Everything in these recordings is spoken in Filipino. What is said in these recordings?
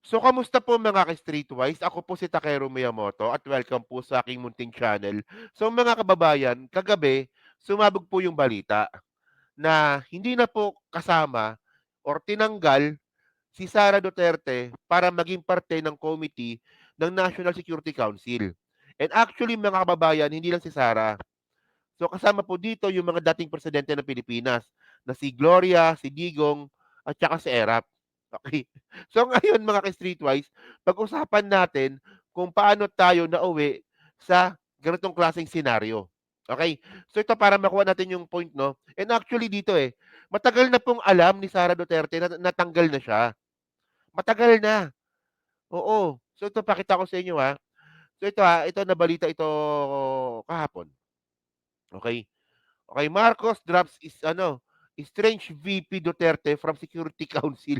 So, kamusta po mga ka-Streetwise? Ako po si Takeru Miyamoto at welcome po sa aking munting channel. So mga kababayan, kagabi, sumabog po yung balita na hindi na po kasama or tinanggal si Sara Duterte para maging parte ng committee ng National Security Council. And actually mga kababayan, hindi lang si Sara. So kasama po dito yung mga dating presidente ng Pilipinas na si Gloria, si Digong, at saka si Erap. Okay. So ngayon mga ka-Streetwise, pag-usapan natin kung paano tayo nauwi sa ganitong klaseng senaryo. Okay? So ito para makuha natin yung point, no? And actually dito matagal na pong alam ni Sara Duterte na natanggal na siya. Matagal na. Oo. So ito pakita ko sa inyo ha. So ito nabalita ito kahapon. Okay? Okay, Marcos drops is strange VP Duterte from Security Council.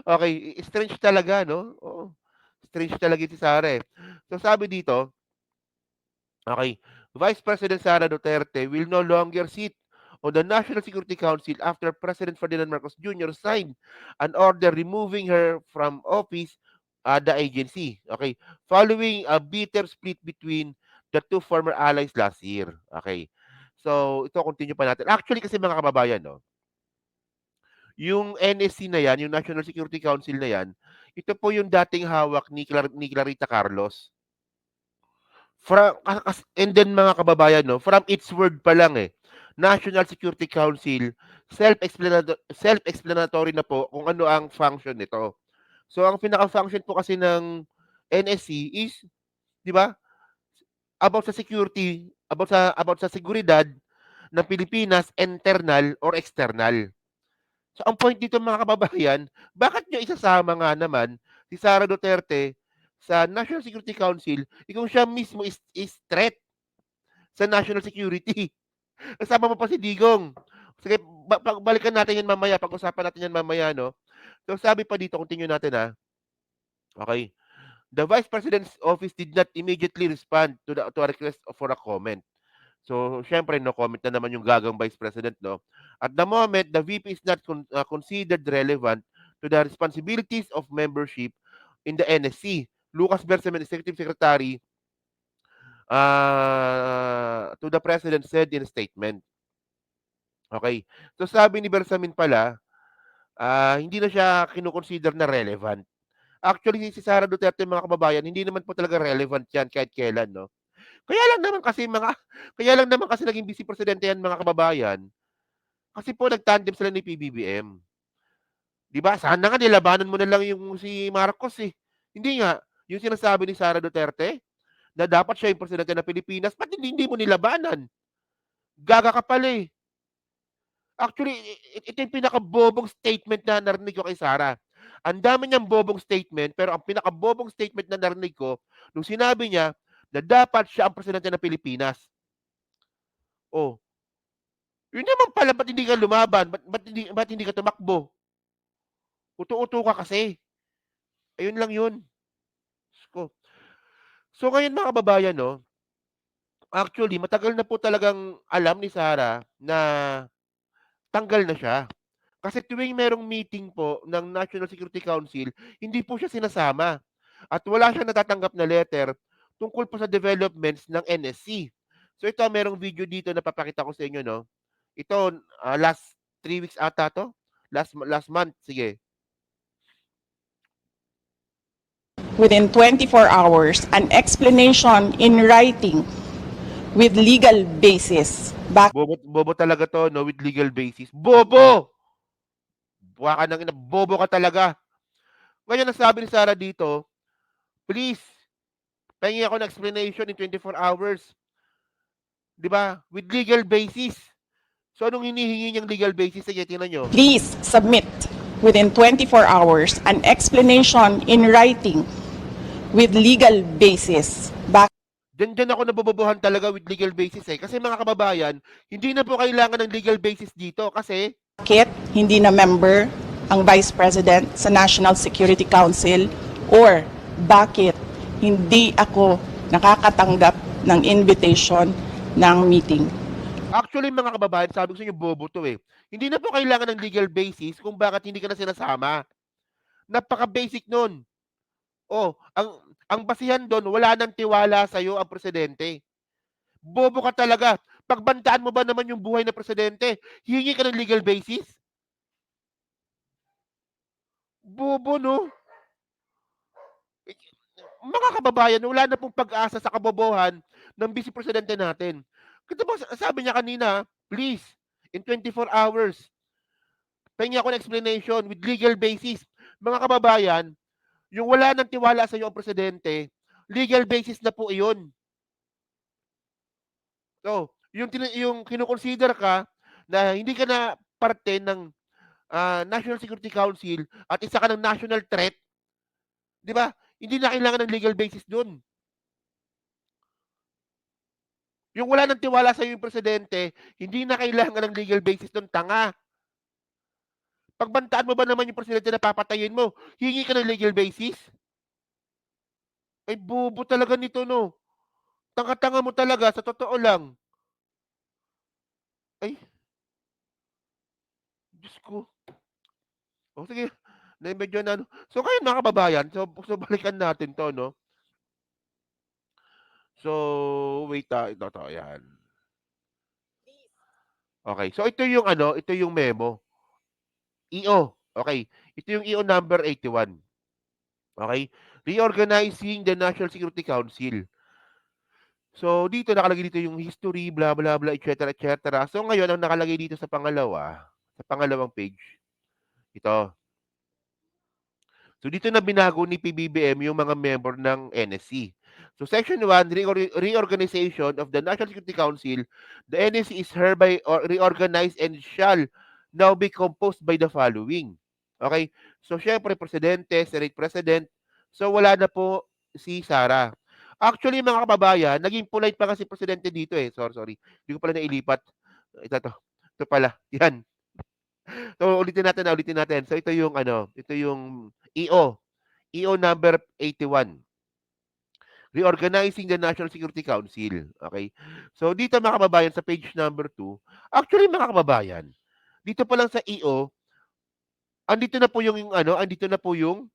Okay, strange talaga, no? Oo. Strange talaga si Sara eh. So sabi dito, okay, Vice President Sara Duterte will no longer sit on the National Security Council after President Ferdinand Marcos Jr. signed an order removing her from office the agency. Okay, following a bitter split between the two former allies last year. Okay. So, ito continue pa natin. Actually kasi mga kababayan, no, yung NSC na yan, yung National Security Council na yan, ito po yung dating hawak ni Clarita Carlos. And then mga kababayan, no, from its word pa lang National Security Council, self-explanatory na po kung ano ang function nito. So ang pinaka-function po kasi ng NSC is, 'di ba? About sa seguridad ng Pilipinas, internal or external. So ang point dito mga kababayan, bakit nyo isasama nga naman si Sara Duterte sa National Security Council kung siya mismo is threat sa national security? Kasama mo pa si Digong. Sige, balikan natin yan mamaya. Pag-usapan natin yan mamaya, no? So sabi pa dito, continue natin ha. Okay. The Vice President's office did not immediately respond to a request for a comment. So, syempre, no comment na naman yung gagang Vice President, no? At the moment, the VP is not considered relevant to the responsibilities of membership in the NSC. Lucas Bersamin, Executive Secretary, to the President said in a statement. Okay. So, sabi ni Bersamin pala, hindi na siya kinukonsider na relevant. Actually, si Sara Duterte, mga kababayan, hindi naman po talaga relevant yan kahit kailan, no? Kaya lang naman kasi kaya lang naman kasi naging vice presidente yan mga kababayan. Kasi po nagtandem sila ni PBBM. 'Di ba? Sana nga nilabanan mo na lang yung si Marcos eh. Hindi nga. Yung sinasabi ni Sara Duterte na dapat siya yung presidente ng Pilipinas, ba't hindi mo nilabanan? Gaga ka pala eh. Actually, ito yung pinakabobong statement na narinig ko kay Sara. Ang dami niyang bobong statement, pero ang pinakabobong statement na narinig ko, nung sinabi niya na dapat siya ang presidente ng Pilipinas. Oh, yun naman pala, ba't hindi ka lumaban? Ba't hindi ka tumakbo? Uto-uto ka kasi. Ayun lang yun. Ko. So ngayon mga kababayan, no, actually, matagal na po talagang alam ni Sara na tanggal na siya. Kasi tuwing merong meeting po ng National Security Council, hindi po siya sinasama. At wala siyang natatanggap na letter tungkol po sa developments ng NSC. So ito, merong video dito na papakita ko sa inyo, no? Ito, last 3 weeks ata to? Last month, sige. Within 24 hours, an explanation in writing with legal basis. Bobo talaga to, no? With legal basis. Bobo! Buwa ka nang ina, bobo ka talaga. Ngayon, nasabi ni Sara dito, please, pahingi ako ng explanation in 24 hours. 'Di ba? With legal basis. So, anong hinihingi niyang legal basis? Sige, tingnan nyo. Please submit within 24 hours an explanation in writing with legal basis. Diyan ako nabobobohan talaga with legal basis Kasi mga kababayan, hindi na po kailangan ng legal basis dito kasi Bakit hindi na member ang Vice President sa National Security Council, or bakit hindi ako nakakatanggap ng invitation ng meeting? actually mga kababayan, sabi ko sa inyo bobo to Hindi na po kailangan ng legal basis kung bakit hindi ka na sinasama. Napaka-basic nun. Oh, ang basihan doon, wala nang tiwala sa'yo ang presidente. Bobo ka talaga. Pagbantaan mo ba naman yung buhay ng presidente? Hihingi ka ng legal basis? Bobo, no? Mga kababayan, wala na pong pag-asa sa kabobohan ng vice presidente natin. Kasi ba, sabi niya kanina, please, in 24 hours, pahingi ako ng explanation with legal basis. Mga kababayan, yung wala nang tiwala sa iyo ang presidente, legal basis na po iyon. So, yung kinoconsider ka na hindi ka na parte ng National Security Council at isa ka ng national threat, di ba? Hindi na kailangan ng legal basis doon. Yung wala nang tiwala sa iyo yung presidente, hindi na kailangan ng legal basis doon, tanga. Pagbantaan mo ba naman yung presidente na papatayin mo, hingi ka ng legal basis? Ay, bobo talaga nito, no? Tanga-tanga mo talaga, sa totoo lang. Ay, Diyos ko. O sige, na medyo na ano. So ngayon mga kababayan, so balikan natin 'to 'no. So wait, ito 'yan. Okay, so ito yung ano, ito yung memo. EO, okay. Ito yung EO number 81. Okay? Reorganizing the National Security Council. So dito nakalagay dito yung history, blah blah blah, et cetera, et cetera. So ngayon ang nakalagay dito sa pangalawang page, ito. So dito na binago ni PBBM yung mga member ng NSC. So Section 1, reorganization of the National Security Council. The NSC is hereby reorganized and shall now be composed by the following. Okay? So syempre, Presidente, Senate President. So wala na po si Sara. Actually, mga kababayan, naging polite pa kasi Presidente dito eh. Sorry. Hindi ko pala nailipat. Ito. Ito pala. Yan. So ulitin natin. So ito yung ano, ito yung EO number 81. Reorganizing the National Security Council. Okay? So dito mga kababayan sa page number 2, actually mga kababayan, dito pa lang sa EO, andito na po yung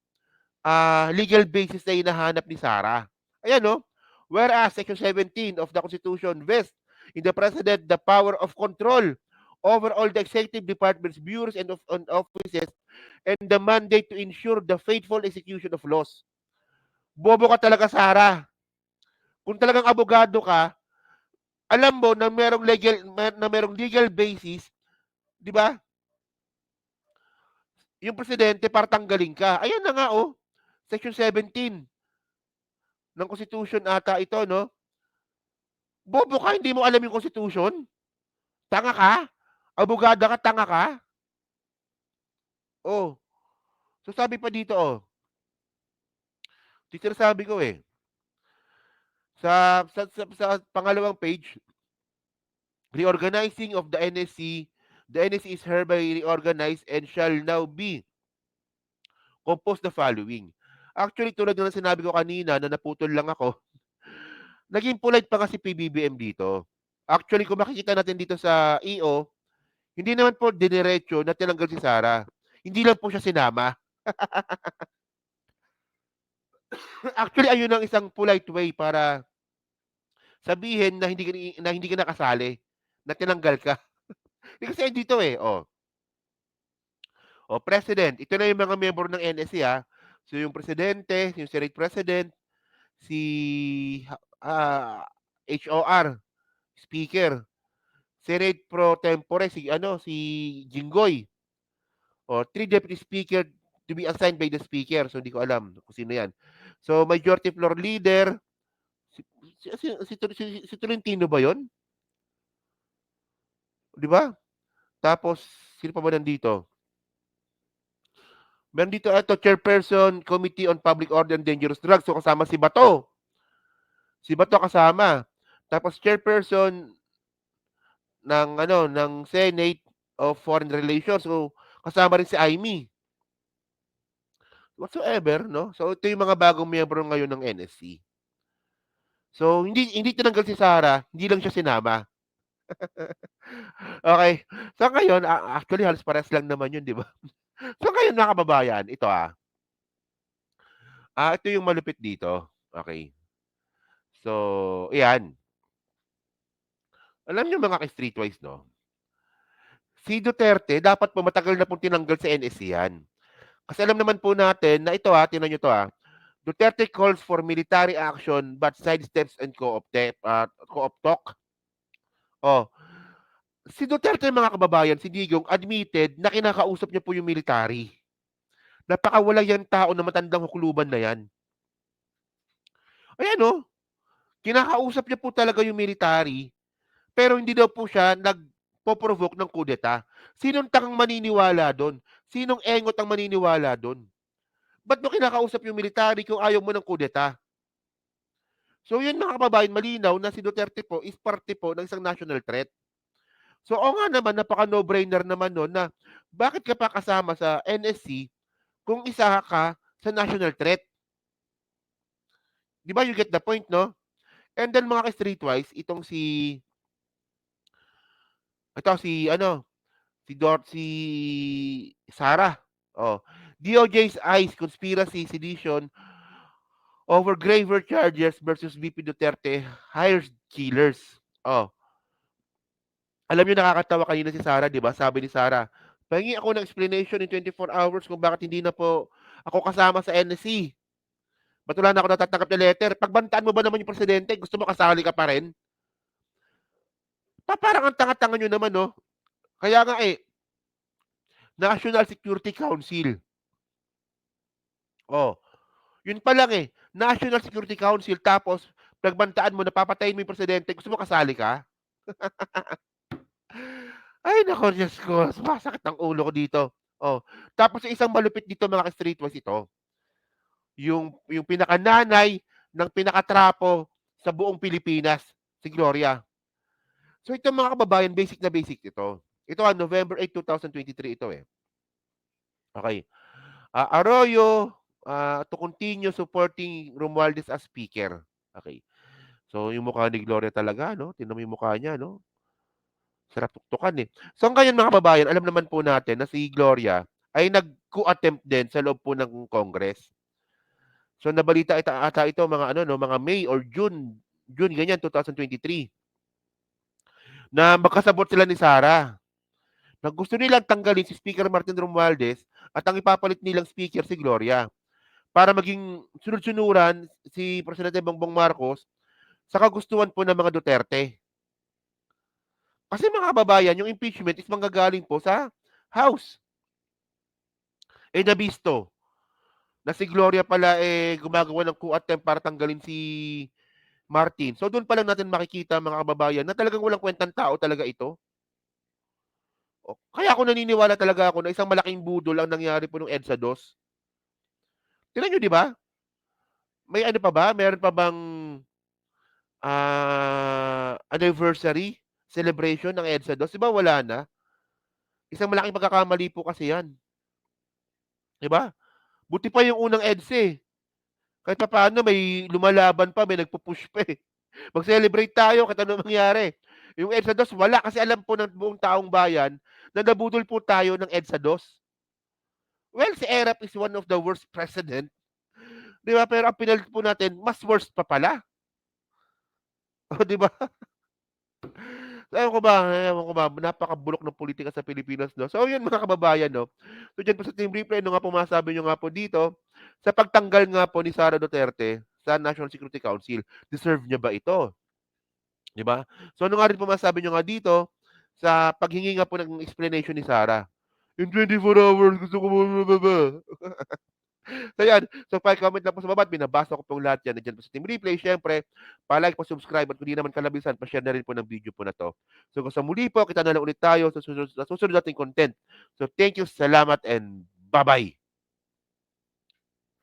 legal basis na hinahanap ni Sara. Ayan no? Whereas Section 17 of the Constitution vests in the President the power of control over all the executive departments, bureaus, and offices, and the mandate to ensure the faithful execution of laws. Bobo ka talaga, Sara. Kung talagang abogado ka, alam mo na merong legal basis, 'di ba? Yung presidente para tanggalin ka. Ayan na nga oh. Section 17 ng Constitution ata ito, no? Bobo ka, hindi mo alam yung Constitution? Tanga ka? Abogada ka, tanga ka? Oh. So sabi pa dito, oh. Dito sabi ko eh. Sa pangalawang page, reorganizing of the NSC. The NSC is hereby reorganized and shall now be composed the following. Actually, tulad ng sinabi ko kanina na naputol lang ako, naging polite pa kasi PBBM dito. Actually, kung makikita natin dito sa EO, hindi naman po diniretso na tinanggal si Sara. Hindi lang po siya sinama. Actually, ayun ang isang polite way para sabihin na hindi ka nakasali, na tinanggal ka. Kasi dito eh, oh. O, President. Ito na yung mga member ng NSC ha. So, yung Presidente, yung Senate President, si HOR, Speaker, Senate Pro Tempore, si Jinggoy. O, 3 Deputy Speaker to be assigned by the Speaker. So, hindi ko alam kung sino yan. So, Majority Floor Leader, si Tolentino ba yon? Di ba? Tapos, sino pa ba nandito? Meron dito ito, Chairperson, Committee on Public Order and Dangerous Drugs. So, kasama si Bato. Si Bato kasama. Tapos, Chairperson ng Senate of Foreign Relations. So, kasama rin si Amy. Whatsoever, no? So, ito yung mga bagong miyembro ngayon ng NSC. So, hindi tinanggal si Sara, hindi lang siya sinama. Okay. So, ngayon, actually, halos parehas lang naman yun, di ba? So, ngayon, mga kababayan, ito Ito yung malupit dito. Okay. So, ayan. Alam niyo mga ka-streetwise, 'no? Si Duterte dapat po matagal na pong tinanggal sa NSC 'yan. Kasi alam naman po natin na ito, tingnan niyo 'to, Duterte calls for military action but sidesteps and co-op talk. Oh, si Duterte mga kababayan, si Digong admitted na kinakausap niya po yung military. Napakawala yang tao na matandang hukluban na 'yan. Ayan, oh, kinakausap niya po talaga yung military, pero hindi daw po siya nagpo-provoke ng kudeta. Sinong tangang maniniwala do'n? Sinong engot ang maniniwala do'n? Ba't mo kinakausap yung military kung ayaw mo ng kudeta? So yun mga kababayan, malinaw na si Duterte po is parte po ng isang national threat. So oo nga naman, napaka no-brainer naman nun na bakit ka pa kasama sa NSC kung isa ka sa national threat? Di ba you get the point, no? And then mga ka-streetwise, si Sarah. Oh, DOJ's eyes conspiracy sedition over graver charges versus VP Duterte hires killers. Oh, alam niyo nakakatawa kanina si Sarah, 'di ba? Sabi ni Sarah, "Pahingi ako ng explanation in 24 hours kung bakit hindi na po ako kasama sa NSC. Ba't wala na ako natatanggap na letter? Pagbantaan mo ba naman yung presidente? Gusto mo kasali ka pa rin?" Parang ang tanga-tanga niyo naman, 'no? Kaya nga National Security Council. Oh, yun pa lang National Security Council tapos pagbantaan mo na papatayin mo yung presidente, gusto mo kasali ka? Ay naku, Diyos ko, sumasakit ang ulo ko dito. Oh, tapos yung isang malupit dito mga ka-streetwise ito, yung pinakananay ng pinakatrapo sa buong Pilipinas, si Gloria. So ito mga kababayan, basic na basic ito. Ito November 8, 2023 ito Okay. Arroyo to continue supporting Romualdez as speaker. Okay. So yung mukha ni Gloria talaga, no? Tingnan mo yung mukha niya, no? Sarap tuktukan So ngayon mga kababayan, alam naman po natin na si Gloria ay nag-coup attempt din sa loob po ng Congress. So nabalita ata ito mga mga May or June ganyan 2023 na magkasabot sila ni Sara. Na gusto nilang tanggalin si Speaker Martin Romualdez at ang ipapalit nilang speaker si Gloria para maging sunod-sunuran si Presidente Bongbong Marcos sa kagustuhan po ng mga Duterte. Kasi mga kababayan, yung impeachment is manggagaling po sa House. Nabisto na si Gloria pala gumagawa ng coup attempt para tanggalin si Martin. So doon pa lang natin makikita mga kababayan na talagang walang kwentang tao talaga ito. Kaya ako naniniwala talaga ako na isang malaking budol ang nangyari po nung EDSA 2. Tingnan nyo, di ba? May ano pa ba? Meron pa bang anniversary celebration ng EDSA 2? Di ba wala na? Isang malaking pagkakamali po kasi yan. Di ba? Buti pa yung unang EDSA Kahit pa paano may lumalaban pa, may nagpo-push pa Mag-celebrate tayo kahit anong mangyari. Yung EDSA 2 wala kasi alam po ng buong taong bayan na nabudol po tayo ng EDSA 2. Well, si Erap is one of the worst president. Di ba? Pero ang pinalit po natin, mas worst pa pala. O, di ba? Ewan ko ba, napakabulok ng politika sa Pilipinas, no? So, yun mga kababayan, no? So, dyan po sa Team Replay, no nga po masabi nyo nga po dito, sa pagtanggal nga po ni Sara Duterte sa National Security Council, deserve niya ba ito? Di ba? So, ano nga rin po masabi nyo nga dito, sa paghingi nga po ng explanation ni Sara. In 24 hours, gusto ko So yan, so pa-comment lang po sa baba at binabasa ko pong lahat yan. Nandiyan po sa Team Replay. Siyempre, pa-like, pa-subscribe at kung di naman kalabisan, pa-share na rin po ng video po na to. So kung sa muli po, kita na lang ulit tayo sa susunod nating content. So thank you, salamat, and bye-bye!